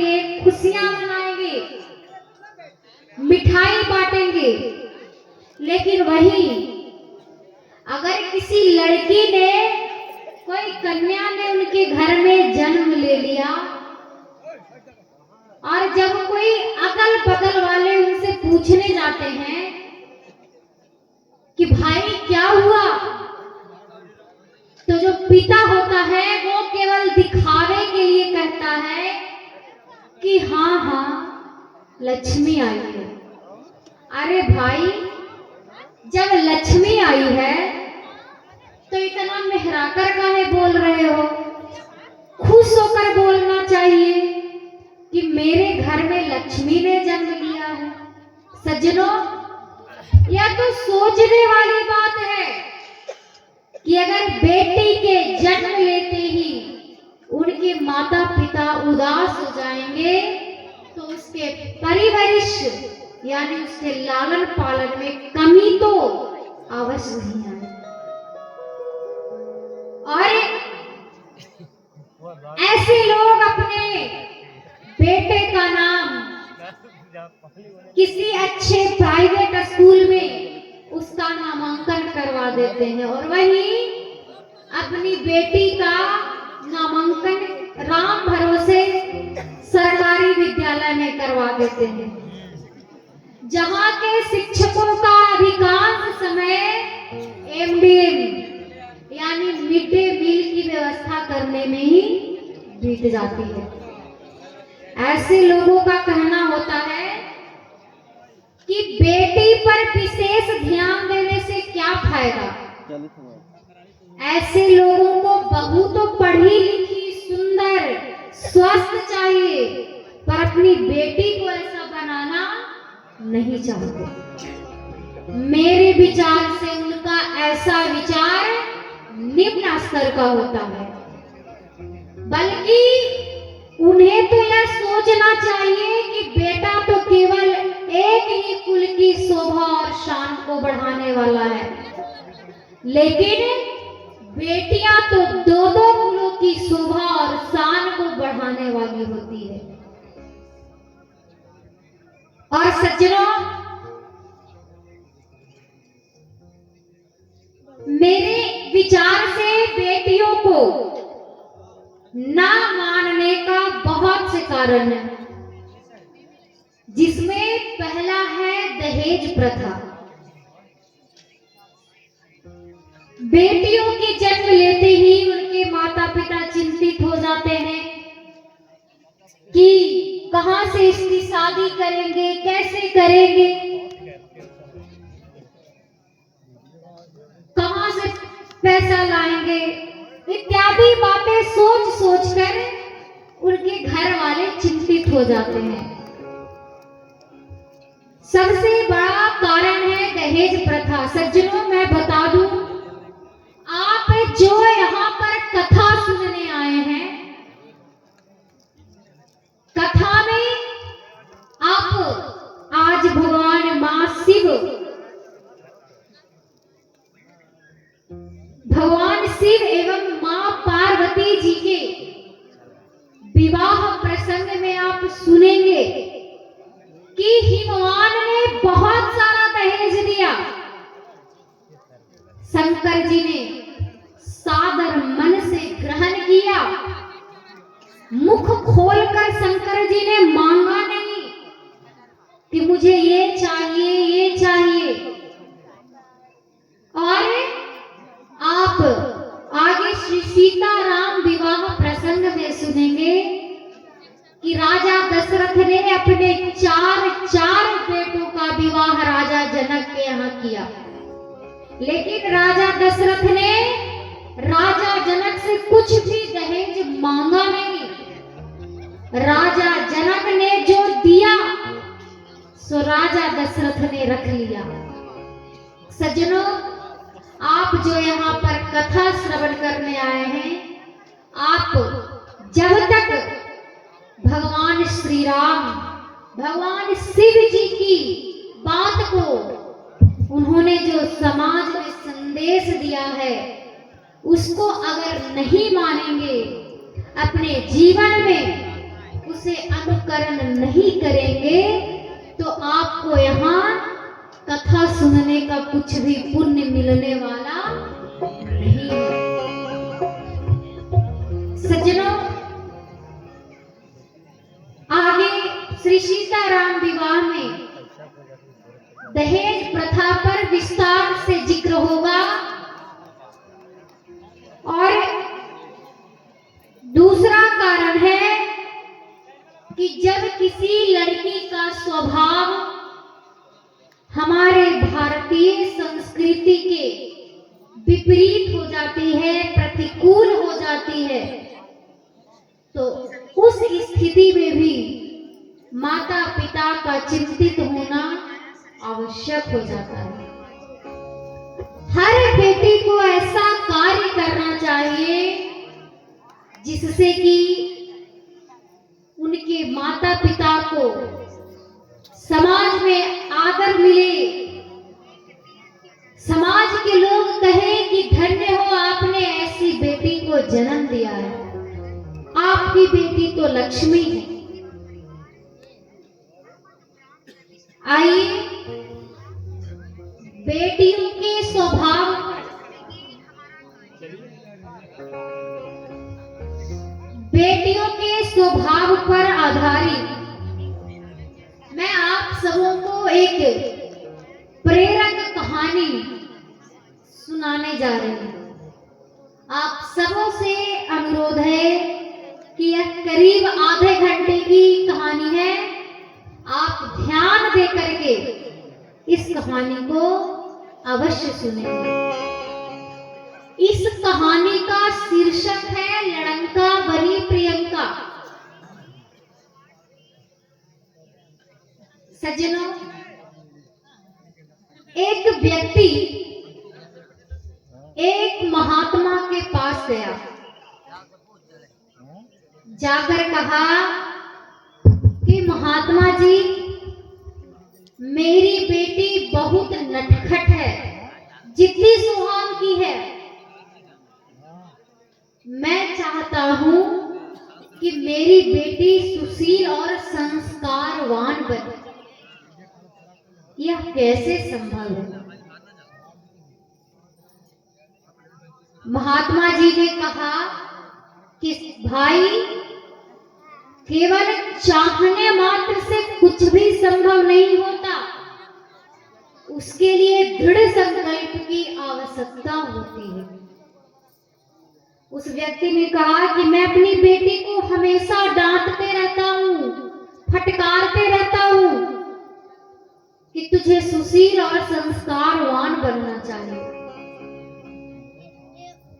खाएंगे, खुशियां मनाएंगे, मिठाई बांटेंगे। लेकिन वही अगर किसी लड़की ने, कोई कन्या ने उनके घर में जन्म ले लिया और जब कोई अगल बगल वाले उनसे पूछने जाते हैं कि भाई क्या हुआ, तो जो पिता होता है वो केवल दिखावे के लिए कहता है कि हाँ हाँ लक्ष्मी आई है। अरे भाई, जब लक्ष्मी आई है तो इतना मेहराकर काहे बोल रहे हो? खुश होकर बोलना चाहिए कि मेरे घर में लक्ष्मी ने जन्म लिया है। सज्जनों, यह तो सोचने वाली बात है कि अगर बेटी के जन्म लेते ही उनके माता पिता उदास हो जाएंगे तो उसके परवरिश यानी उसके लालन पालन में कमी तो अवश्य नहीं आए। और ऐसे लोग अपने बेटे का नाम किसी अच्छे प्राइवेट स्कूल में उसका नामांकन करवा देते हैं और वहीं अपनी बेटी का नामांकन राम भरोसे सरकारी विद्यालय में करवा देते हैं, जहां के शिक्षकों का अधिकांश समय एमडीएम यानी मिड डे मील की व्यवस्था करने में ही बीत जाती है। ऐसे लोगों का कहना होता है कि बेटी पर विशेष ध्यान देने से क्या फायदा। ऐसे लोगों को बहू तो पढ़ी लिखी सुंदर स्वस्थ चाहिए, पर अपनी बेटी को ऐसा बनाना नहीं चाहते। मेरे विचार से उनका ऐसा विचार निम्न स्तर का होता है, बल्कि उन्हें तो यह सोचना चाहिए कि बेटा तो केवल एक ही कुल की शोभा और शान को बढ़ाने वाला है, लेकिन बेटियां तो दो दो कुलों की शोभा और शान को बढ़ाने वाली होती है। और सज्जनों, मेरे विचार से बेटियों को ना मानने का बहुत से कारण है, जिसमें पहला है दहेज प्रथा। बेटियों के जन्म लेते ही उनके माता पिता चिंतित हो जाते हैं कि कहां से इसकी शादी करेंगे, कैसे करेंगे, कहां से पैसा लाएंगे, इत्यादि बातें सोच सोच कर उनके घर वाले चिंतित हो जाते हैं। सबसे बड़ा कारण है दहेज प्रथा। सज्जनों, मैं बता दूं, आप जो यहाँ पर कथा सुनने आए हैं, कथा में आप आज भगवान मां शिव, भगवान शिव एवं मां पार्वती जी के विवाह प्रसंग में आप सुनेंगे कि हिमवान ने बहुत सारा दहेज दिया। शंकर जी ने सादर मन से ग्रहण किया, मुख खोलकर शंकर जी ने मांगा नहीं कि मुझे ये चाहिए, ये चाहिए। और आप आगे श्री सीताराम विवाह प्रसंग में सुनेंगे कि राजा दशरथ ने अपने चार बेटों का विवाह राजा जनक के यहाँ किया, लेकिन राजा दशरथ ने राजा जनक से कुछ भी दहेज मांगा नहीं। राजा जनक ने जो दिया सो राजा दशरथ ने रख लिया। सज्जनों, आप जो यहाँ पर कथा श्रवण करने आए हैं, आप जब तक भगवान श्री राम, भगवान शिव जी की बात को, उन्होंने जो समाज में संदेश दिया है, उसको अगर नहीं मानेंगे, अपने जीवन में उसे अनुकरण नहीं करेंगे तो आपको यहाँ कथा सुनने का कुछ भी पुण्य मिलने वाला नहीं है। सज्जनों, आगे श्री सीताराम विवाह में दहेज प्रथा पर विस्तार से जिक्र होगा और दूसरा कारण है कि जब किसी लड़की का स्वभाव हमारे भारतीय संस्कृति के विपरीत हो जाती है, प्रतिकूल हो जाती है, तो उस स्थिति में भी माता पिता का चिंतित होना आवश्यक हो जाता है। हर बेटी को ऐसा कार्य करना चाहिए जिससे कि उनके माता पिता को समाज में आदर मिले, समाज के लोग कहें कि धन्य हो आपने ऐसी बेटी को जन्म दिया है, आपकी बेटी तो लक्ष्मी है। आइए बेटियों के स्वभाव पर आधारित मैं आप सबों को एक प्रेरक कहानी सुनाने जा रही हूं। आप सबों से अनुरोध है कि यह करीब आधे घंटे की कहानी है। आप ध्यान दे करके इस कहानी को अवश्य सुनेंगे। इस कहानी का शीर्षक है लड़ंका बनी प्रियंका। सज्जनों, एक व्यक्ति एक महात्मा के पास गया, जाकर कहा कि महात्मा जी, मेरी बेटी बहुत नटखट है, जितनी सुहाग की है। मैं चाहता हूं कि मेरी बेटी सुशील और संस्कारवान बने। यह कैसे संभव है? महात्मा जी ने कहा कि भाई, केवल चाहने मात्र से कुछ भी संभव नहीं होता, उसके लिए दृढ़ संकल्प की आवश्यकता होती है। उस व्यक्ति ने कहा कि मैं अपनी बेटी को हमेशा डांटते रहता हूं, फटकारते रहता हूं कि तुझे सुशील और संस्कारवान बनना चाहिए।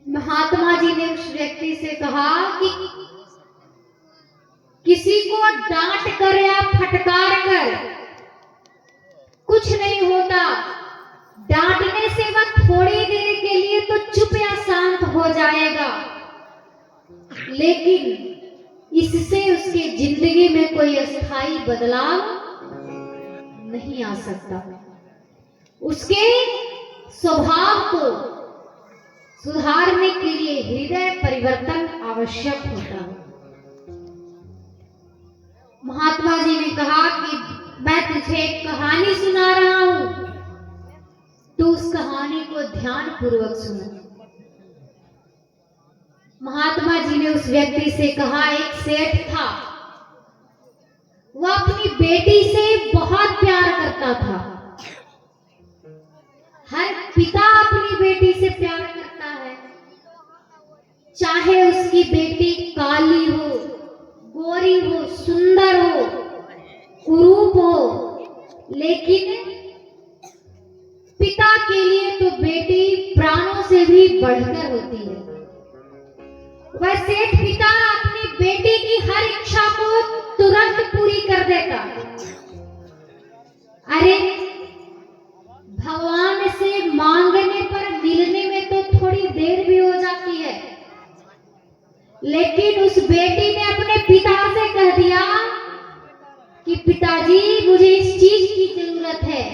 महात्मा जी ने उस व्यक्ति से कहा कि किसी को डांट कर या फटकार कर कुछ नहीं होता। डांटने से वह थोड़ी देर के लिए तो चुप या शांत हो जाएगा, लेकिन इससे उसकी जिंदगी में कोई अस्थायी बदलाव नहीं आ सकता। उसके स्वभाव को सुधारने के लिए हृदय परिवर्तन आवश्यक होता है। महात्मा जी ने कहा कि मैं तुझे एक कहानी सुना रहा हूं, तो उस कहानी को ध्यान पूर्वक सुनो। महात्मा जी ने उस व्यक्ति से कहा, एक सेठ था, वह अपनी बेटी से बहुत प्यार करता था। हर पिता अपनी बेटी से प्यार करता है, चाहे उसकी बेटी काली हो, गोरी हो, सुंदर हो, कुरूप हो, लेकिन पिता के लिए तो बेटी प्राणों से भी बढ़कर होती है। वह सेठ पिता अपनी बेटी की हर इच्छा को तुरंत पूरी कर देता। अरे, भगवान से मांगने पर मिलने में तो थोड़ी देर भी हो जाती है, लेकिन उस बेटी ने अपने पिता से कह दिया कि पिताजी, मुझे इस चीज की जरूरत है।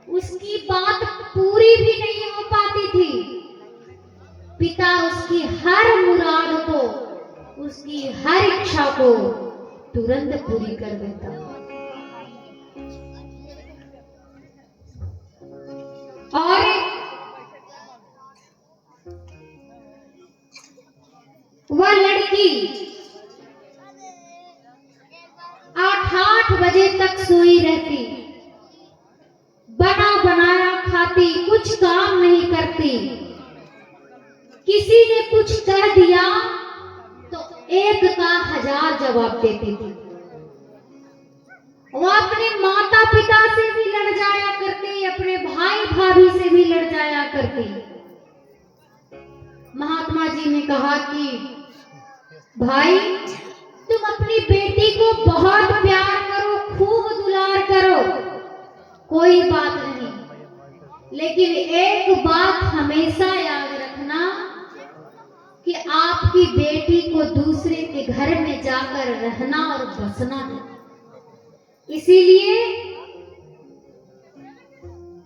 उसकी बात पूरी भी नहीं हो पाती थी। पिता उसकी हर मुराद को, उसकी हर इच्छा को तुरंत पूरी कर देता। और वह लड़की 8-8 बजे तक सोई रहती, बना बनाया खाती, कुछ काम नहीं करती। किसी ने कुछ कह दिया तो 1 का 1000 जवाब देती थी। वो अपने माता पिता से भी लड़ जाया करती, अपने भाई भाभी से भी लड़ जाया करती। महात्मा जी ने कहा कि भाई, तुम अपनी बेटी को बहुत प्यार करो, खूब दुलार करो, कोई बात नहीं, लेकिन एक बात हमेशा याद रखना कि आपकी बेटी को दूसरे के घर में जाकर रहना और बसना है। इसीलिए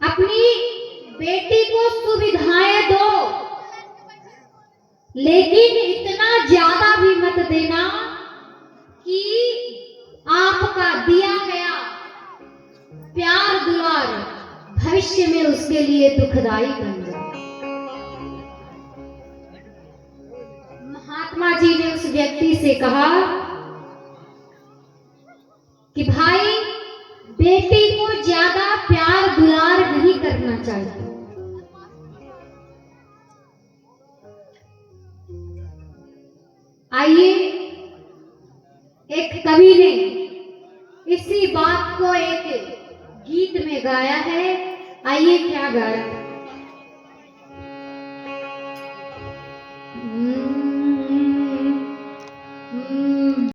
अपनी बेटी को सुविधाएं दो, लेकिन इतना ज्यादा भी मत देना कि आपका दिया गया प्यार दुलार भविष्य में उसके लिए दुखदाई बन जाए। महात्मा जी ने उस व्यक्ति से कहा कि भाई, बेटी को ज्यादा प्यार दुलार नहीं करना चाहिए। आइए, एक कवि ने इसी बात को एक गीत में गाया है। आइए क्या गाया।